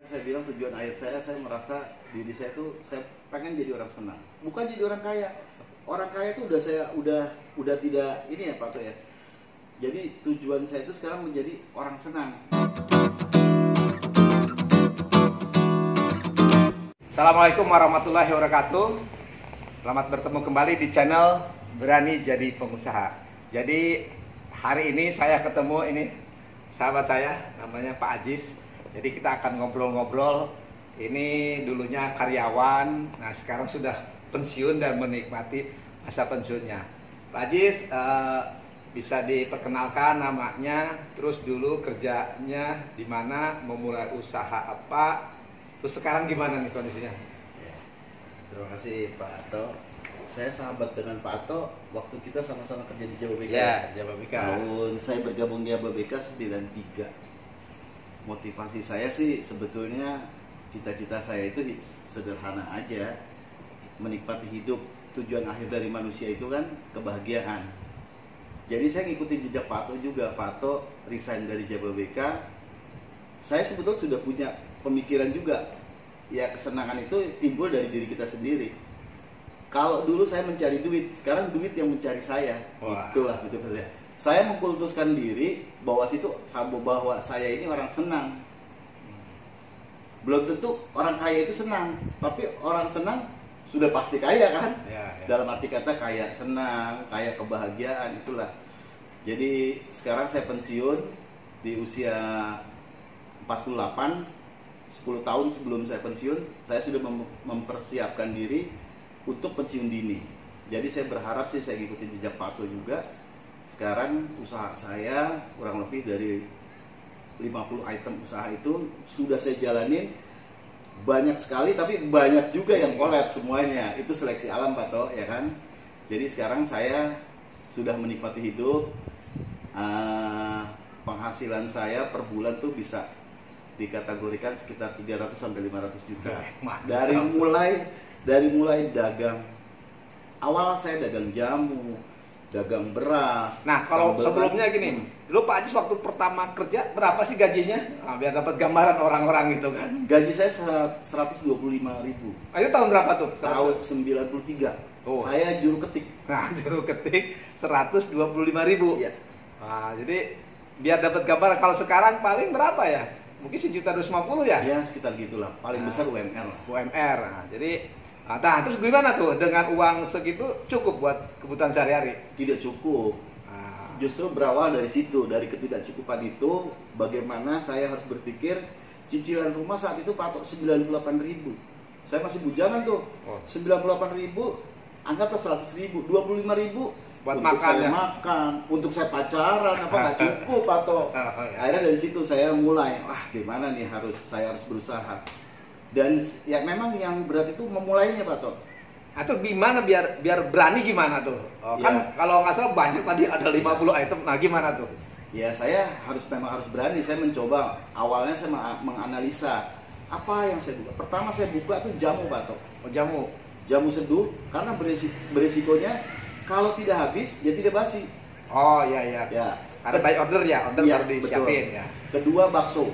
Saya bilang tujuan akhir saya merasa diri saya tuh saya pengen jadi orang senang, bukan jadi orang kaya. Orang kaya itu udah tidak ini ya Pak Tuh ya. Jadi tujuan saya itu sekarang menjadi orang senang. Assalamualaikum warahmatullahi wabarakatuh. Selamat bertemu kembali di channel Berani Jadi Pengusaha. Jadi hari ini saya ketemu ini sahabat saya namanya Pak Ajis. Jadi kita akan ngobrol-ngobrol. Ini dulunya karyawan, nah sekarang sudah pensiun dan menikmati masa pensiunnya. Pak Ajis bisa diperkenalkan namanya, terus dulu kerjanya di mana, memulai usaha apa, terus sekarang gimana nih kondisinya? Ya, terima kasih Pak Ato. Saya sahabat dengan Pak Ato waktu kita sama-sama kerja di Jababeka. Ya, Jababeka. Tahun saya bergabung di Jababeka 93. Motivasi saya sih sebetulnya cita-cita saya itu sederhana aja, menikmati hidup. Tujuan akhir dari manusia itu kan kebahagiaan. Jadi saya ngikutin jejak Pak Ato juga. Pak Ato resign dari Jababeka. Saya sebetulnya sudah punya pemikiran juga. Ya kesenangan itu timbul dari diri kita sendiri. Kalau dulu saya mencari duit, sekarang duit yang mencari saya. Wah. Itulah gitu ya. Saya mengkultuskan diri bahwa saya ini orang senang. Belum tentu orang kaya itu senang, tapi orang senang sudah pasti kaya kan? Ya. Dalam arti kata kaya senang, kaya kebahagiaan, itulah. Jadi sekarang saya pensiun di usia 48, 10 tahun sebelum saya pensiun, saya sudah mempersiapkan diri untuk pensiun dini. Jadi saya berharap sih saya ikutin jejak Pak Ato juga. Sekarang usaha saya kurang lebih dari 50 item usaha itu sudah saya jalanin. Banyak sekali, tapi banyak juga yang collab semuanya. Itu seleksi alam Pak Ato, ya kan? Jadi sekarang saya sudah menikmati hidup. Penghasilan saya per bulan tuh bisa dikategorikan sekitar 300 sampai 500 juta. Dari mulai dagang. Awal saya dagang jamu, dagang beras. Nah, kalau sebelumnya gini, lu Pak Ajis waktu pertama kerja berapa sih gajinya? Nah, biar dapat gambaran orang-orang gitu kan. Gaji saya 125.000. Itu tahun berapa tuh? Tahun 93. Oh. Saya juru ketik. Nah, juru ketik 125.000. Iya. Nah, jadi biar dapat gambaran, kalau sekarang paling berapa ya? Mungkin 1.250 ya? Ya, sekitar gitulah. Paling besar UMR lah. UMR. Nah, jadi terus gimana tuh dengan uang segitu cukup buat kebutuhan sehari-hari? Tidak cukup. Justru berawal dari situ, dari ketidakcukupan itu, bagaimana saya harus berpikir cicilan rumah saat itu patok 98.000. Saya masih bujangan tuh. 98.000, anggaplah 100.000, 25.000 buat untuk makan saya ya? makan, untuk saya pacaran, apa nggak cukup patok. Ya. Akhirnya dari situ saya mulai, gimana nih saya harus berusaha. Dan ya memang yang berat itu memulainya Pak Tok. Atau gimana biar berani gimana tuh? Kan kalau nggak salah banyak tadi ada 50 item. Nah gimana tuh? Ya saya memang harus berani. Saya mencoba. Awalnya saya menganalisa apa yang saya buka. Pertama saya buka tuh jamu Pak Tok. Oh, jamu. Jamu seduh karena beresikonya kalau tidak habis dia tidak basi. Oh iya. Ya. Ada by order ya, order baru disiapin ya. Kedua bakso.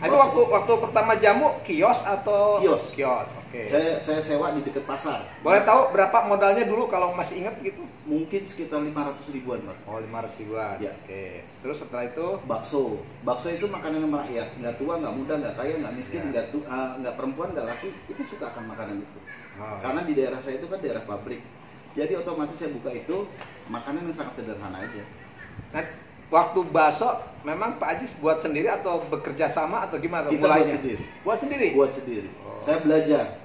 Itu waktu pertama jamu kios atau kios. Oke. Saya sewa di dekat pasar. Boleh tahu berapa modalnya dulu kalau masih ingat gitu? Mungkin sekitar 500 ribuan Pak. Oh 500 ribuan. Ya. Oke. Terus setelah itu bakso itu makanan rakyat, nggak tua, nggak muda, nggak kaya, nggak miskin, nggak perempuan, nggak laki, itu suka akan makanan itu. Karena di daerah saya itu kan daerah pabrik. Jadi otomatis saya buka itu makanan yang sangat sederhana aja. Nah, waktu bakso memang Pak Ajis buat sendiri atau bekerja sama atau gimana? Kita mulainya? Buat sendiri. Buat sendiri. Oh. Saya belajar.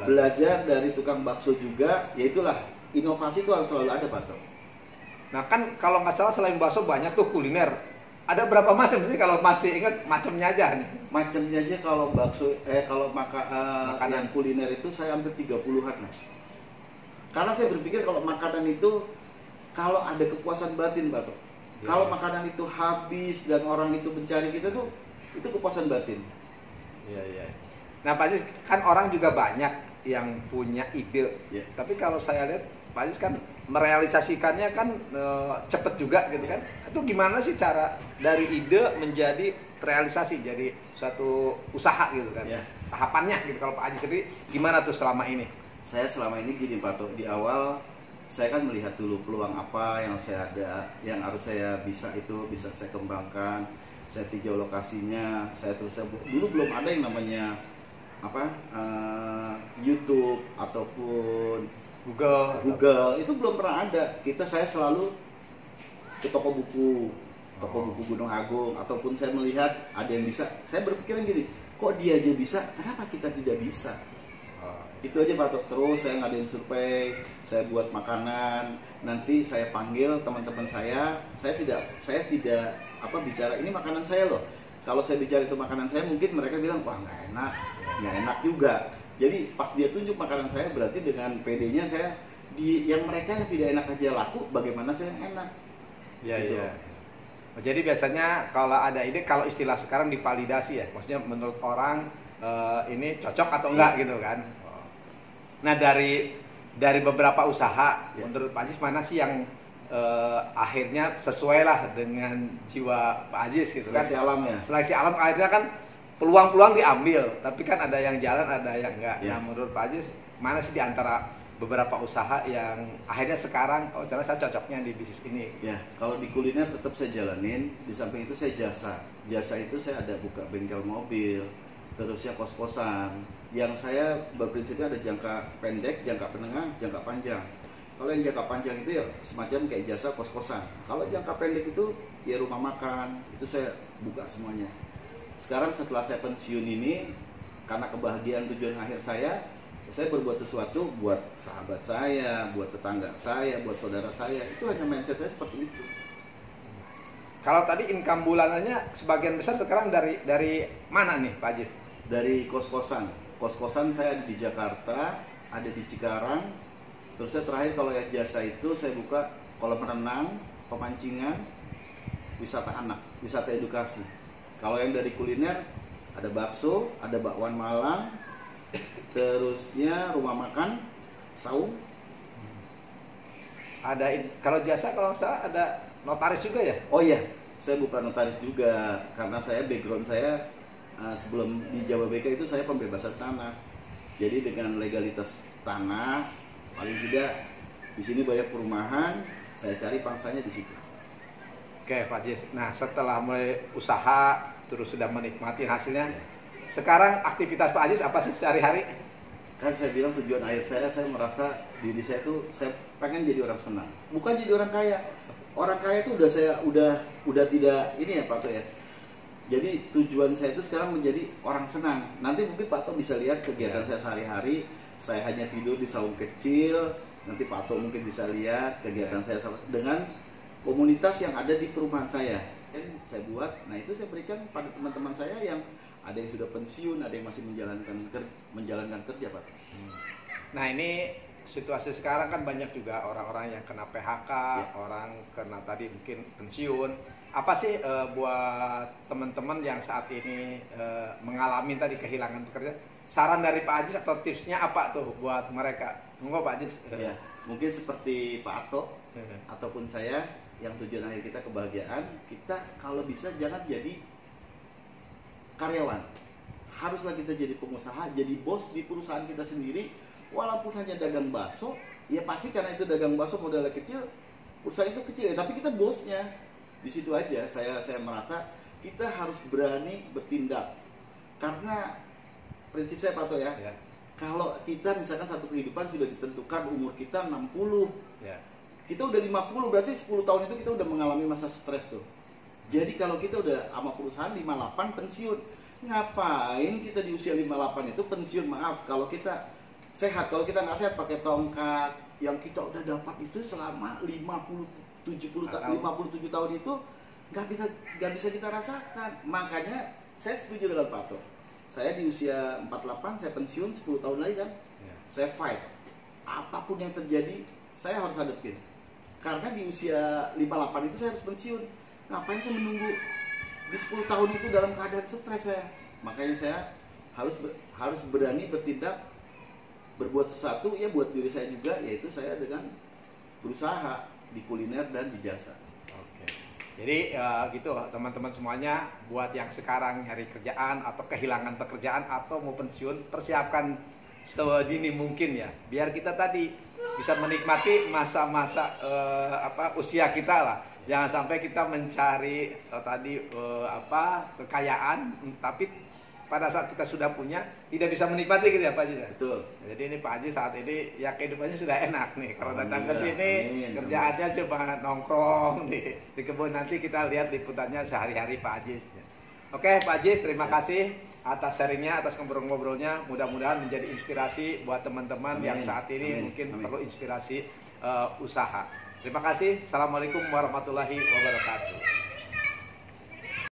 Belajar dari tukang bakso juga. Ya itulah, inovasi itu harus selalu ada Pak Tok. Nah kan kalau nggak salah selain bakso banyak tuh kuliner. Ada berapa macam sih kalau masih ingat macamnya aja nih? Macamnya aja kalau bakso kalau makanan kuliner itu saya hampir 30-an lah. Karena saya berpikir kalau makanan itu kalau ada kepuasan batin Pak Tok. Ya. Kalau makanan itu habis dan orang itu mencari kita tuh, itu kepuasan batin. Iya. Nah Pak Ajis, kan orang juga banyak yang punya ide. Ya. Tapi kalau saya lihat Pak Ajis kan merealisasikannya kan cepet juga gitu kan. Itu gimana sih cara dari ide menjadi terrealisasi jadi suatu usaha gitu kan. Ya. Tahapannya gitu, kalau Pak Haji sendiri gimana tuh selama ini? Saya selama ini gini Pak Tok, di awal saya kan melihat dulu peluang apa yang saya ada, yang harus saya bisa itu bisa saya kembangkan. Saya tinjau lokasinya, dulu belum ada yang namanya YouTube ataupun Google itu belum pernah ada. Saya selalu ke toko buku Gunung Agung, ataupun saya melihat ada yang bisa, saya berpikiran gini, kok dia aja bisa, kenapa kita tidak bisa? Itu aja Pak Tok. Terus saya ngadain survei, saya buat makanan, nanti saya panggil teman-teman saya tidak bicara ini makanan saya loh. Kalau saya bicara itu makanan saya, mungkin mereka bilang wah nggak enak juga. Jadi pas dia tunjuk makanan saya, berarti dengan PD-nya saya yang mereka yang tidak enak aja laku, bagaimana saya yang enak? Iya. Jadi biasanya kalau ada ide, kalau istilah sekarang divalidasi ya, maksudnya menurut orang ini cocok atau enggak gitu kan. Nah dari beberapa usaha, menurut Pak Ajis mana sih yang akhirnya sesuai lah dengan jiwa Pak Ajis gitu kan? Seleksi alam ya. Seleksi alam akhirnya kan peluang-peluang diambil, tapi kan ada yang jalan, ada yang enggak. Nah menurut Pak Ajis mana sih di antara beberapa usaha yang akhirnya sekarang saya cocoknya di bisnis ini? Ya, kalau di kuliner tetap saya jalanin, di samping itu saya jasa itu saya ada buka bengkel mobil, terusnya kos-kosan. Yang saya berprinsipnya ada jangka pendek, jangka menengah, jangka panjang. Kalau yang jangka panjang itu ya semacam kayak jasa kos-kosan. Kalau jangka pendek itu ya rumah makan, itu saya buka semuanya. Sekarang setelah saya pensiun ini, karena kebahagiaan tujuan akhir saya berbuat sesuatu buat sahabat saya, buat tetangga saya, buat saudara saya. Itu hanya mindset saya seperti itu. Kalau tadi income bulanannya sebagian besar sekarang dari mana nih Pak Ajis? Dari kos-kosan. Kos-kosan saya ada di Jakarta, ada di Cikarang. Terus saya terakhir kalau ya jasa itu saya buka kolam renang, pemancingan, wisata anak, wisata edukasi. Kalau yang dari kuliner ada bakso, ada bakwan Malang, terusnya rumah makan, saung. Kalau jasa kalau salah ada notaris juga ya? Oh iya, saya bukan notaris juga karena background saya sebelum di Jababeka itu saya pembebasan tanah. Jadi dengan legalitas tanah, paling tidak di sini banyak perumahan, saya cari pangsanya di situ. Oke Pak Ajis, nah setelah mulai usaha terus sudah menikmati hasilnya, sekarang aktivitas Pak Ajis apa sih sehari-hari? Kan saya bilang tujuan akhir saya merasa diri saya tuh saya pengen jadi orang senang, bukan jadi orang kaya. Orang kaya itu udah tidak ini ya Pak Tok ya. Jadi tujuan saya itu sekarang menjadi orang senang. Nanti mungkin Pak Tok bisa lihat kegiatan saya sehari-hari. Saya hanya tidur di saung kecil. Nanti Pak Tok mungkin bisa lihat kegiatan saya dengan komunitas yang ada di perumahan saya. Saya buat. Nah itu saya berikan pada teman-teman saya yang ada yang sudah pensiun, ada yang masih menjalankan kerja Pak. Nah ini situasi sekarang kan banyak juga orang-orang yang kena PHK, orang kena tadi mungkin pensiun. Apa sih buat teman-teman yang saat ini mengalami tadi kehilangan pekerjaan? Saran dari Pak Ajis atau tipsnya apa tuh buat mereka? Monggo Pak Ajis. Ya, mungkin seperti Pak Ato ataupun saya yang tujuan akhir kita kebahagiaan, kita kalau bisa jangan jadi karyawan. Haruslah kita jadi pengusaha, jadi bos di perusahaan kita sendiri. Walaupun hanya dagang bakso, ya pasti karena itu dagang bakso modalnya kecil, perusahaan itu kecil ya, tapi kita bosnya. Di situ aja saya merasa kita harus berani bertindak. Karena prinsip saya Pak Tok ya. Kalau kita misalkan satu kehidupan sudah ditentukan umur kita 60. Kita udah 50 berarti 10 tahun itu kita udah mengalami masa stres tuh. Jadi kalau kita udah sama perusahaan 58 pensiun. Ngapain kita di usia 58 itu pensiun? Maaf, kalau kita sehat, kalau kita nggak sehat pakai tongkat yang kita udah dapat itu selama 57 tahun itu nggak bisa kita rasakan. Makanya saya setuju dengan Pak Tok. Saya di usia 48 saya pensiun, 10 tahun lagi kan. Saya fight. Apapun yang terjadi saya harus hadapin. Karena di usia 58 itu saya harus pensiun. Ngapain saya menunggu di 10 tahun itu dalam keadaan stres saya. Makanya saya harus berani bertindak, berbuat sesuatu ya buat diri saya juga, yaitu saya dengan berusaha di kuliner dan di jasa. Oke. Jadi gitu teman-teman semuanya, buat yang sekarang nyari kerjaan atau kehilangan pekerjaan atau mau pensiun, persiapkan sedini mungkin ya, biar kita tadi bisa menikmati masa-masa usia kita lah. Jangan sampai kita mencari kekayaan, tapi pada saat kita sudah punya tidak bisa menikmati gitu ya Pak Haji. Betul. Jadi ini Pak Haji saat ini ya kehidupannya sudah enak nih. Kalau datang ke sini kerjaannya cuma nongkrong di kebun, nanti kita lihat liputannya sehari-hari Pak Haji. Oke Pak Haji, terima kasih atas sharingnya, atas ngobrol-ngobrolnya. Mudah-mudahan menjadi inspirasi buat teman-teman yang saat ini mungkin perlu inspirasi usaha. Terima kasih. Assalamualaikum warahmatullahi wabarakatuh.